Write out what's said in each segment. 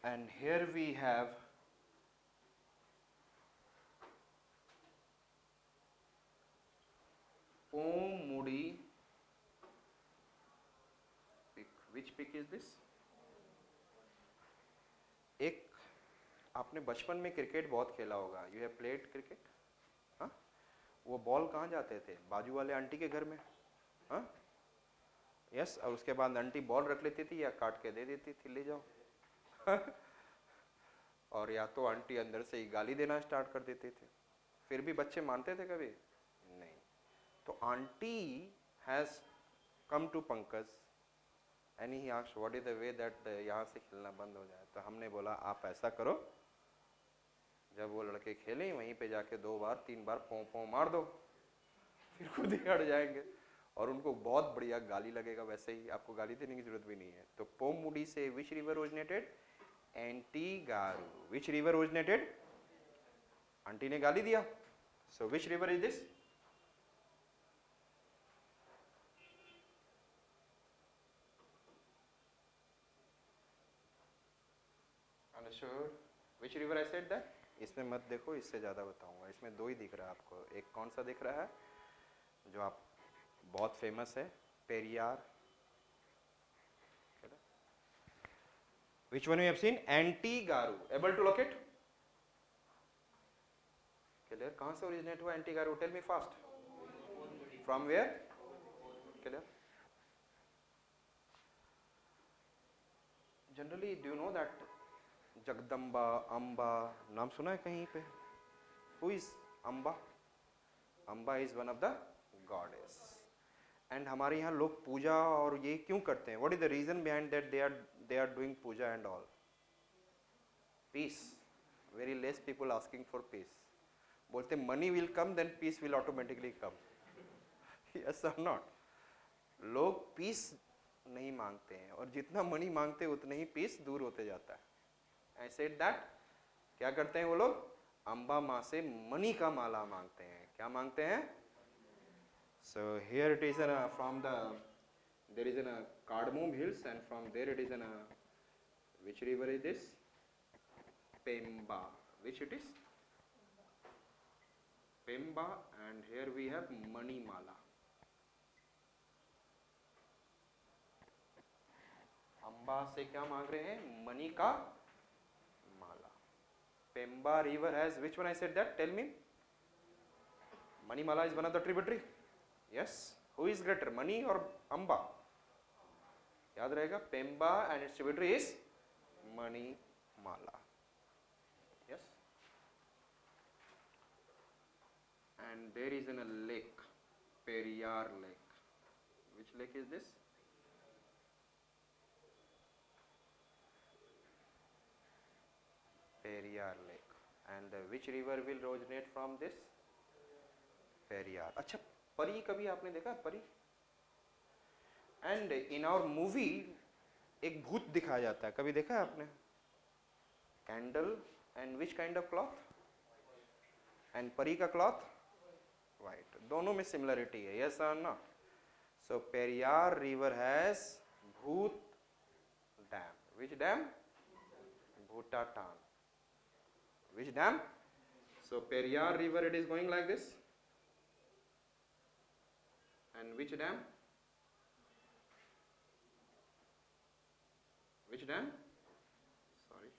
and here we have Pomudi peak. Which peak is this? एक आपने बचपन में क्रिकेट बहुत खेला होगा. You have played cricket? हाँ? वो बॉल कहाँ जाते थे? बाजू वाले आंटी के घर में. हाँ? यस. और उसके बाद आंटी बॉल रख लेती थी या काट के दे देती थी, ले जाओ. और या तो आंटी अंदर से ही गाली देना स्टार्ट कर देते थे. फिर भी बच्चे मानते थे कभी नहीं. तो aunty has come to Pankaj and he asked what is the way that यहाँ से खेलना बंद हो जाए. तो हमने बोला आप ऐसा करो, जब वो लड़के खेलें वहीं पे जाके 2 बार 3 बार पों पों मार दो, फिर खुद ही हट जाएंगे और उनको बहुत बढ़िया गाली लगेगा. वैसे ही आपको गाली देने की जरूरत भी नहीं है. तो पोमुडी से विच रिवर ओरिजिनेटेड? एंटीगारू. Which river originated? आंटी ने गाली दिया. So which river is this? Understood. Which river I said that? इसमें मत देखो, इससे ज्यादा बताऊंगा. इसमें 2 ही दिख रहा है आपको. एक कौन सा दिख रहा है जो आप बहुत फेमस है? Periyar. Which one you have seen? Antigaru. Able to locate? Clear? कहाँ से originate हुआ Antigaru? Tell me fast. From where? Clear? Generally, do you know that Jagdamba, Amba, नाम सुना है कहीं पे? Who is Amba? Amba is one of the goddess. And हमारे यहाँ लोग पूजा और ये क्यों करते हैं? What is the reason behind that they are doing puja and all? Peace. Very less people asking for peace. बोलते money will come, then peace will automatically come. Yes or not? लोग peace नहीं मांगते हैं और जितना money मांगते हैं उतना ही पीस दूर होते जाता है. I said that क्या करते हैं वो लोग? अम्बा माँ से मनी का माला मांगते हैं. क्या मांगते हैं? So here it is from there is a Cardamom Hills, and from there it is which river is this? Pemba. Which it is? Pemba. And here we have Manimala. Amba से क्या मांग रहे हैं? मनी का माला. Pemba river has which one? I said that. Tell me. Manimala is one of the tributary. Yes. Who is greater, Mani or Amba? याद रहेगा. Pemba and its tributary is Manimala. Yes. And there is a lake, Periyar Lake. Which lake is this? Periyar Lake. And which river will originate from this? Periyar. अच्छा, परी कभी आपने देखा? परी. And in our movie एक भूत दिखाया जाता है. कभी देखा है आपने? Candle and which kind of cloth? And परी का क्लॉथ वाइट. दोनों में सिमिलरिटी है. यस और no? So Periyar river has भूत डैम. Which dam? भूटाटान. Which dam? So Periyar river it is going like this. And which dam? Which dam? Sorry.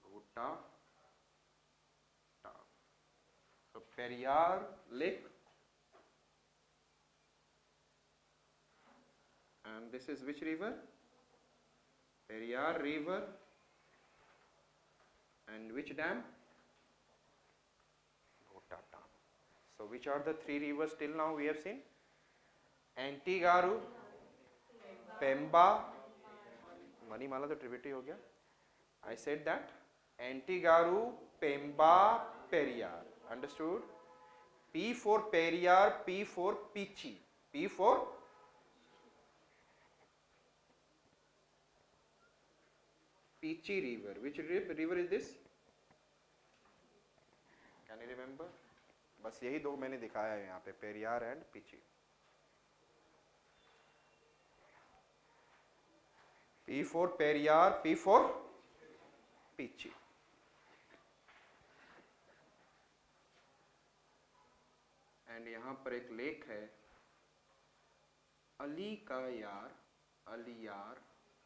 Bhuta. So Periyar lake. And this is which river? Periyar river. And which dam? Bhutatan. So which are the 3 rivers till now we have seen? Antigaru, Pemba, Manimala तो tributary हो गया. I said that Antigaru, Pemba, Periyar. Understood? P for Periyar, P for Pichi. P for Pichi river. Which river is this? Can you remember? बस यही 2 मैंने दिखाया है यहाँ पे, Periyar and peachy. P for Periyar, P for Pichi. And यहाँ पर एक लेक है अली का यार, अलियार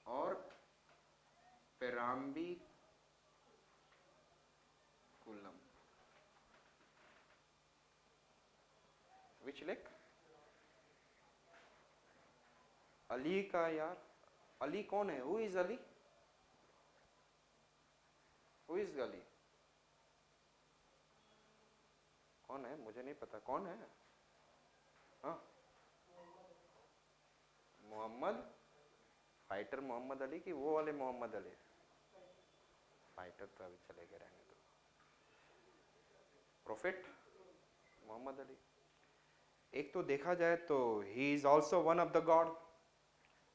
और Parambikulam. Which lake? Ali का यार. अली कौन है? Who is Ali? Who is Ali? कौन है? मुझे नहीं पता कौन है. हाँ, मोहम्मद फाइटर मोहम्मद अली की वो वाले मोहम्मद अली? फाइटर तो अभी चले गए, रहने दो. प्रोफेट मोहम्मद अली. एक तो देखा जाए तो he is also one of the god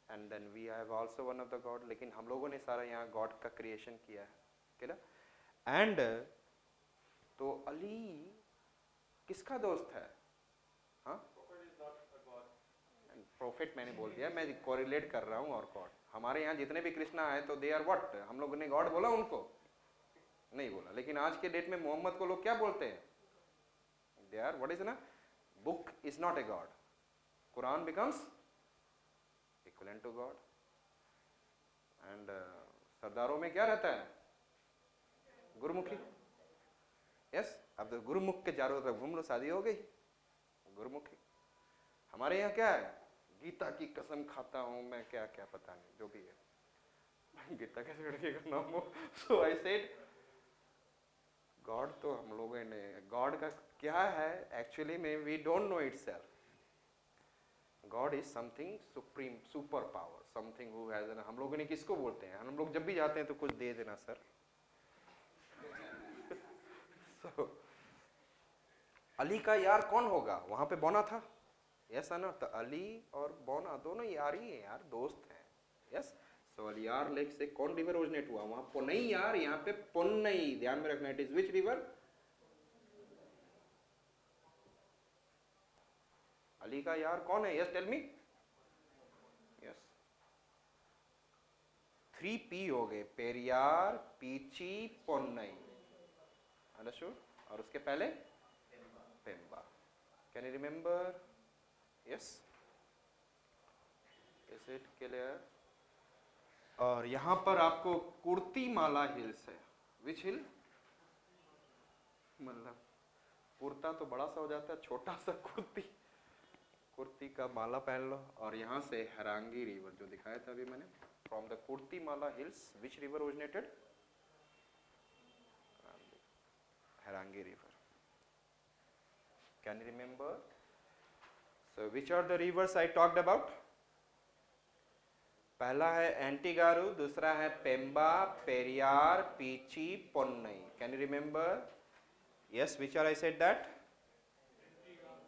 and then we have also one of the god. लेकिन हम लोगों ने सारा यहाँ गॉड का क्रिएशन किया है, क्या? एंड तो अली किसका दोस्त है? हाँ, प्रोफेट मैंने बोल दिया, मैं कोरिलेट कर रहा हूँ. और गॉड, हमारे यहाँ जितने भी कृष्णा है तो दे आर व्हाट? हम लोगों ने गॉड बोला उनको? नहीं बोला. लेकिन आज के डेट में मोहम्मद को लोग क्या बोलते हैं? दे आर व्हाट इज ना, book is not a god. Quran becomes equivalent to god. And सरदारों में क्या रहता है? गुरुमुखी. यस, अब तो गुरुमुख के चारों तरफ घूम लो, शादी हो गई. गुरुमुखी. हमारे यहाँ क्या है? गीता की कसम खाता हूं मैं, क्या क्या पता नहीं, जो भी है. गीता कैसे लड़के का नाम हो? सो आई सेड गॉड. तो हम लोगों ने गॉड का क्या है एक्चुअली में, we don't know itself. God is something supreme, super power, something who has. हम लोगों ने किसको बोलते हैं? हम लोग जब भी जाते हैं तो कुछ दे देना सर. so, अली का यार कौन होगा? वहां पे बोना था. यस ना, तो अली और बोना दोनों यार ही है यार, दोस्त हैं. यस. सो अलियार लेक से कौन रिवर ओरिजिनेट हुआ? वहां पुनई यार, यहाँ पे पुनई. ध्यान में रखना. It is which river? Ali का यार कौन है? Yes, tell me. Yes, 3 P हो गए. पेरियार, पीची, पुनई. अंडरस्टूड? और उसके पहले पेम्बा. Can you remember? Yes, is it clear? और यहां पर आपको कुर्तीमाला हिल्स है. विच हिल? मतलब कुर्ता तो बड़ा सा हो जाता है, छोटा सा कुर्ती. कुर्ती का माला पहन लो. और यहाँ से हरांगी रिवर जो दिखाया था अभी मैंने, फ्रॉम द कुर्तीमाला hills which river originated? Harangi river. Can you remember? So which are the rivers I talked about? पहला है एंटीगारू, दूसरा है पेम्बा, पेरियार, पीची, पोन्नई. Can you remember? Yes, which are I said that?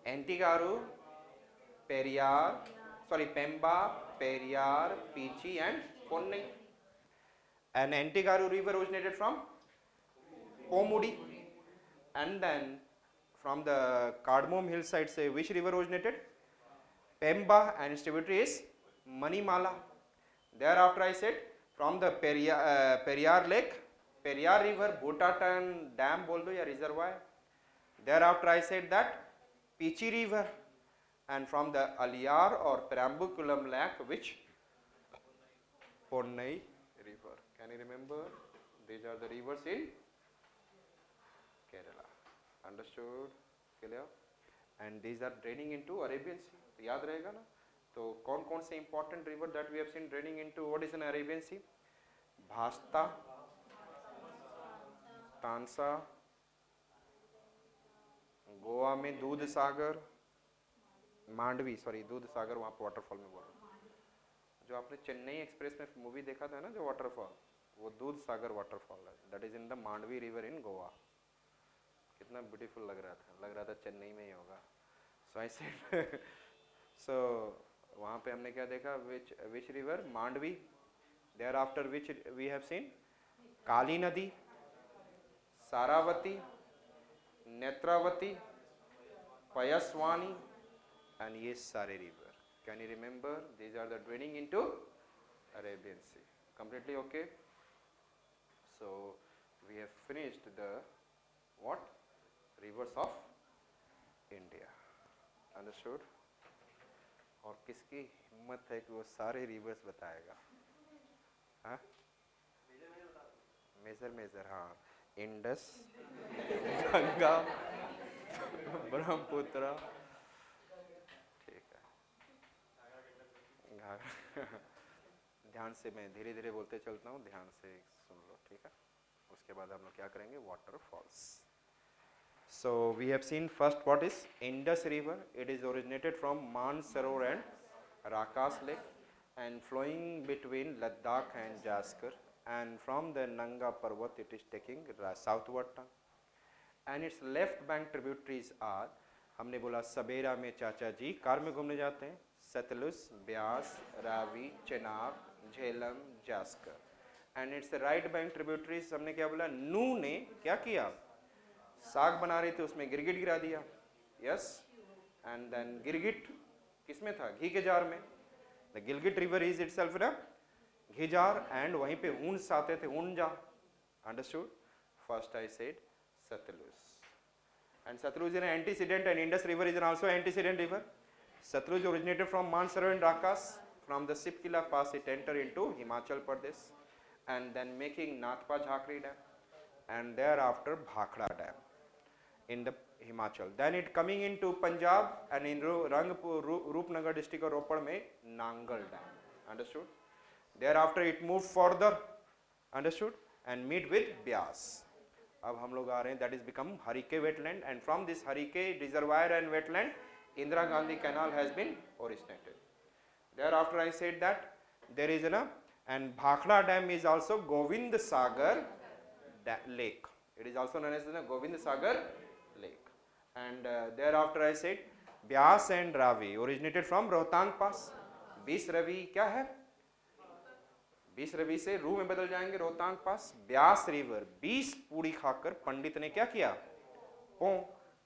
एंटीगारू, पेरियार, sorry, पेम्बा, पेरियार, पीची and पोन्नई. And Antigaru river originated from Pomudi. And then from the Cardamom hillside, say which river originated? Pemba, and its tributary is Manimala. Thereafter I said from the Periyar lake, Periyar river, Bhutatan dam बोल दो या reservoir. Thereafter I said that Pichi river, and from the Aliyar or Perambuculam lake, which? Ponnai river. Can you remember? These are the rivers in Kerala. Understood? Clear? And these are draining into Arabian Sea. तो याद रहेगा ना. तो कौन कौन से important river that we have seen draining into what is an Arabian Sea? भास्ता, Tansa, Goa में दूध सागर, मांडवी, सॉरी दूध सागर वहाँ पर वाटरफॉल में बोल रहा हूँ. जो आपने चेन्नई एक्सप्रेस में मूवी देखा था ना, जो वाटरफॉल, वो दूध सागर वाटरफॉल है. That is in the Mandovi river in Goa. कितना ब्यूटीफुल लग रहा था चेन्नई में ही होगा. सो आई सेड सो वहाँ पे हमने क्या देखा? Which river? Mandovi. Thereafter which we have seen Kali नदी, सारावती, नेत्रावती, पयस्वानी, and ये सारे river. Can you remember? These are the draining into Arabian Sea. completely okay? So we have finished the what? Rivers of India. Understood? और किसकी हिम्मत है कि वो सारे रिवर्स बताएगा? हाँ? मेजर हाँ, इंडस, गंगा, ब्रह्मपुत्र, ठीक है, ध्यान से मैं धीरे धीरे बोलते चलता हूँ, ध्यान से सुन लो, ठीक है? उसके बाद हम लोग क्या करेंगे? Waterfalls. So we have seen first what is Indus River. It is originated from Mansarovar and Rakas Lake and flowing between Ladakh and Jaskar, and from the Nanga Parvat it is taking southward turn, and its left bank tributaries are, हमने बोला सबेरा में चाचा जी car में घूमने जाते हैं, Sutlej, Beas, Ravi, Chenab, Jhelum, Zaskar, and its right bank tributaries हमने क्या बोला? नू ने क्या किया? साग बना रहे थे उसमें गिरगिट गिरा दिया, यस, एंड देन गिरगिट किसमें था? घी के जार में. The Gilgit river is itself ना घी जार, एंड वहीं पे ऊंस आते थे, ऊन जार. Understood? First I said Sutlej, and Sutlej is an antecedent and Indus river is also antecedent river. Sutlej originated from Mansarovar and Rakas. From the Shipkila pass it enter into Himachal Pradesh and then making Nathpa Jhakri Dam, and thereafter Bhakra Dam in the Himachal. Then it coming into Punjab and in Rangpur, Roopnagar district or Ropar mein Nangal Dam. Understood? Thereafter it moved further, understood, and meet with Byas. अब हम लोग आ रहे हैं, that is become Harike wetland, and from this Harike reservoir and wetland Indira Gandhi Canal has been originated. Thereafter I said that there is a, and Bhakra Dam is also Govind Sagar Lake. It is also known as the Govind Sagar Lake. And thereafter I said Byas and Ravi originated from Rohtang Pass. 20 Ravi क्या है? 20 रवि से रू में बदल जाएंगे रोहतांग पास. Beas river 20 पूड़ी खाकर पंडित ने क्या किया?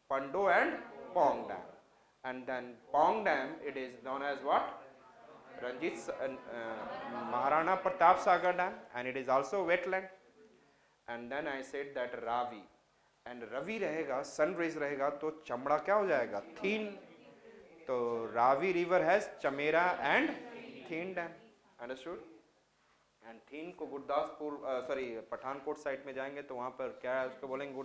Pando and Pong Dam. And then Pong Dam, it is known as what? Maharana Pratap Sagar Dam, and it is also wetland. And then I said that Ravi, and Ravi रहेगा, sun rays रहेगा तो चमड़ा क्या हो जाएगा? Thin. तो Ravi river has Chamera and Thin Dam. Understood? And Thin को Gurdaspur Pathankot side में जाएंगे तो वहाँ पर क्या है उसको बोलेंगे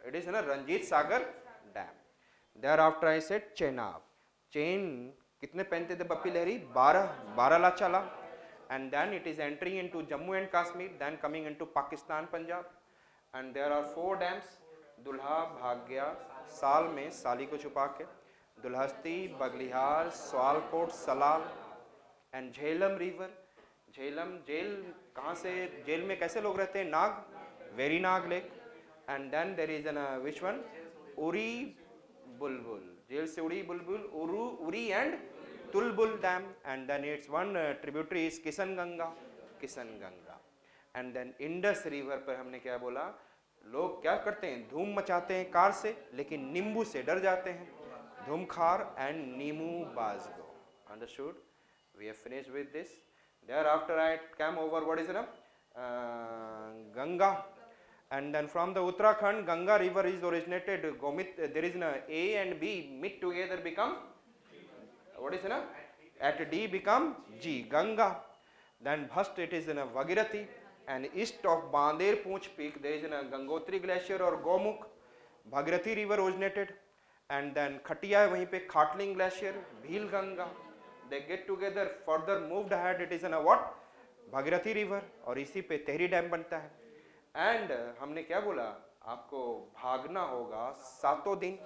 it is ना Ranjit Sagar dam. Thereafter I said Chenab. Chain कितने पहनते थे Bappi Lahiri? 12 लाचाला. And then it is entering into Jammu and Kashmir, then coming into Pakistan, Punjab. And there are 4 dams: दुल्हा, भाग्या, साल में साली को छुपा के, Dulhasti, Baglihar, Sawalkot, Salal, and Jhelum river. Jhelum jail कहाँ से? जेल में कैसे लोग रहते हैं? Nag, Verinag lake. And then there is an which one? Uri Bulbul. Jail से उड़ी बुलबुल, Uri and Tulbul Dam. And then its one tributary is Kisan Ganga. And then Indus River पर हमने क्या बोला? लोग क्या करते हैं? धूम मचाते हैं कार से, लेकिन नींबू से डर जाते हैं. धूमखार and Neemu Bazgo. Understood? We have finished with this. Thereafter I came over what is it? Ganga. And then from the Uttarakhand, Ganga river is originated. There is a and B meet together become what is it? At D become G, Ganga. Then Bhast it is in a Vagirathi, and east of Bandir Poonch peak there is a Gangotri glacier or Gomukh. Bhagirathi river originated, and then Khatia वहीं पे Khatling glacier, Bhil Ganga. They get together, further moved ahead, it is in a what? Bhagirathi river, और इसी पे Tehri dam बनता है. And हमने क्या बोला? आपको भागना होगा 7 दिन.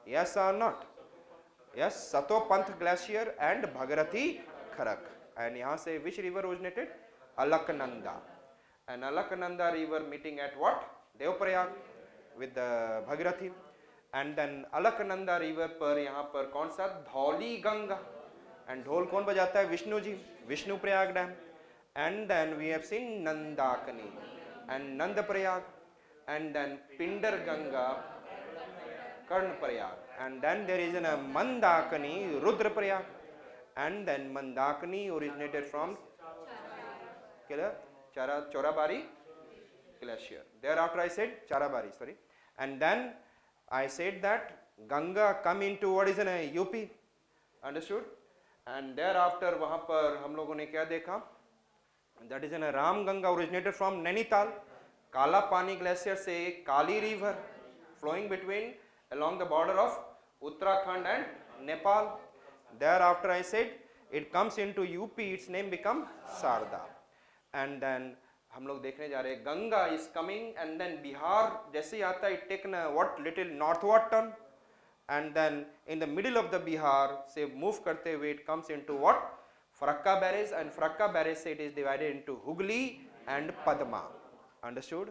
Yes or not? Yes, Sato Panth glacier and Bhagirathi Kharak. And यहाँ से which river originated? Alaknanda. And Alaknanda river meeting at what? Devprayag with the Bhagirathi. And then Alaknanda river पर यहाँ पर कौन सा? धौली गंगा. And ढोल कौन बजाता है? Vishnu ji. Vishnuprayag dam. And then we have seen Nandakani and Nanda Prayag, and then Pindar Ganga, Karna Prayag. And then there is a Mandakani, Rudra Prayag. And then Mandakani originated from clear? Chorabari glacier. Thereafter I said Charabari, sorry, and then I said that Ganga come into what is in a UP, understood? And thereafter वहाँ पर हम लोगों ने क्या देखा? That is in a Ram Ganga originated from Nainital. Kala Pani glacier से Kali river flowing between along the border of Uttarakhand and Nepal. Thereafter I said it comes into UP, its name become Sarda. And then हम लोग देखने जा रहे हैं Ganga is coming and then Bihar जैसे ही आता है it taken a what little northward turn and then in the middle of the Bihar से move करते हुए it comes into what Farakka barrage and Farakka barrage से it is divided into Hooghly and Padma, understood?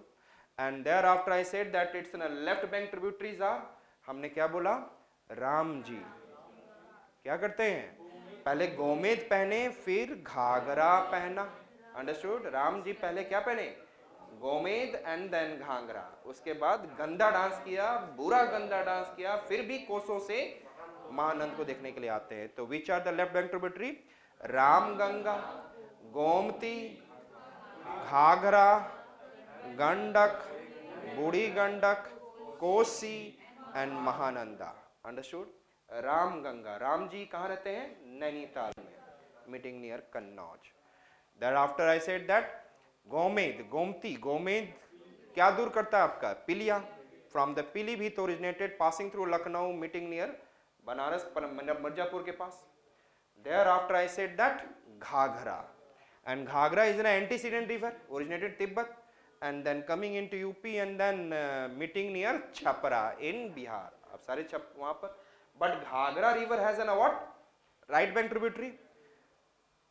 And thereafter I said that it's in a left bank tributaries are हमने क्या बोला राम जी क्या करते हैं पहले गोमेद पहने फिर घाघरा पहना, अंडरस्टूड? राम जी पहले क्या पहने गोमेद एंड देन घाघरा, उसके बाद गंदा डांस किया, बुरा गंदा डांस किया, फिर भी कोसों से महानंद को देखने के लिए आते हैं। तो which are the left bank tributary? Ramganga, Gomti, Ghaghara, Gandak, Burhi Gandak, Kosi and Mahananda, understood? Ramganga, Ram ji कहाँ रहते हैं? नैनीताल में, meeting near Kannauj. Thereafter I said that गोमेद, गोमती, गोमेद क्या दूर करता है आपका? पिलिया, from the Pilibhit originated passing through Lucknow meeting near Banaras Mirzapur के पास। Thereafter I said that Ghaghara, and Ghaghara is an antecedent river originated Tibet and then coming into UP and then meeting near Chhapra in Bihar। अब सारे वहाँ पर, but Ghaghara river has an what? Right bank tributary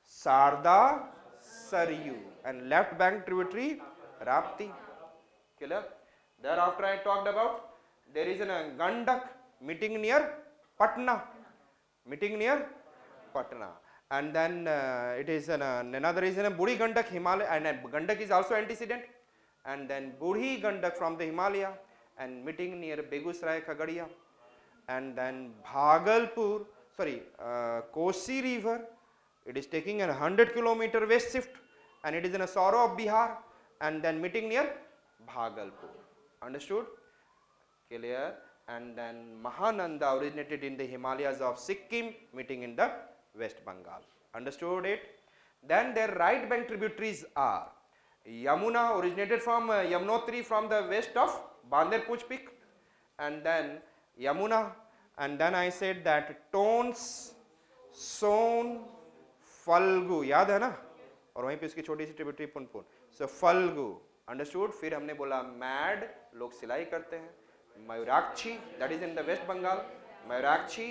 Sarda, Saryu, and left bank tributary Rapti, clear? Thereafter I talked about there is a Gandak meeting near Patna, and then it is another is a Buri Gandak Himalaya, and Gandak is also antecedent, and then Buri Gandak from the Himalaya and meeting near Begusrai Khagadia, and then Bhagalpur, sorry, Kosi river, it is taking a 100 kilometer west shift and it is in a sorrow of Bihar and then meeting near Bhagalpur, understood? Clear? And then Mahananda originated in the Himalayas of Sikkim meeting in the West Bengal, understood it? Then their right bank tributaries are Yamuna originated from Yamunotri from the west of Banderpuch peak, and then Yamuna, and then I said that Tons, Son, Phalgu, याद है ना? और वहीं पे इसकी छोटी सी tributary Punpun, so Falgu, understood? फिर हमने बोला मैड, लोग सिलाई करते हैं, Mayurakshi, that is in the West Bengal, Mayurakshi,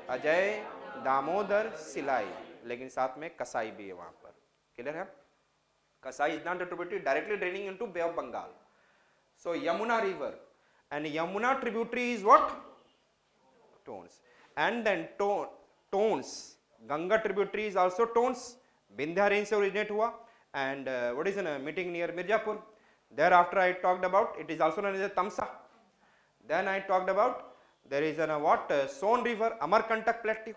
Ajay, Damodar, Silai, लेकिन साथ में कसाई भी है वहां पर, क्लियर है? Kasai is not a tributary directly draining into Bay of Bengal. So Yamuna river and Yamuna tributary is what? Tons, and then Tons, Ganga tributary is also Tons, Vindhya range से originate हुआ, and what is a meeting near Mirzapur. Thereafter I talked about it is also known as a Tamsa. Then I talked about there is a what Son river, Amarkantak plateau,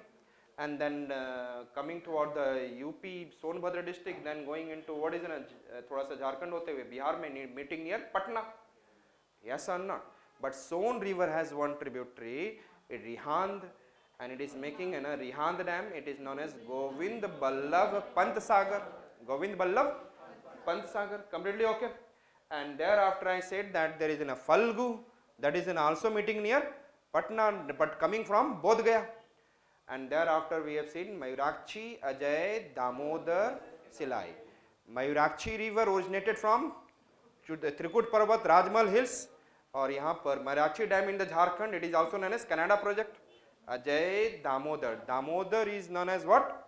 and then coming toward the UP Sonbhadra district, then going into what is थोड़ा सा झारखंड होते हुए बिहार में meeting near Patna. Yes or not? But Son river has one tributary, Rihand, and it is making a Rihand dam. It is known as Govind Ballabh Pant Sagar. Govind Ballabh Pant Sagar, completely okay. And thereafter I said that there is a Falgu, that is also meeting near Patna, but coming from Bodh Gaya. And thereafter we have seen Mayurakshi, Ajay, Damodar, Silai. Mayurakshi river originated from Trikut Parvat, Rajmal hills, और यहाँ पर Mayurakshi dam in the Jharkhand. It is also known as Canada project. Ajay, Damodar. Damodar is known as what?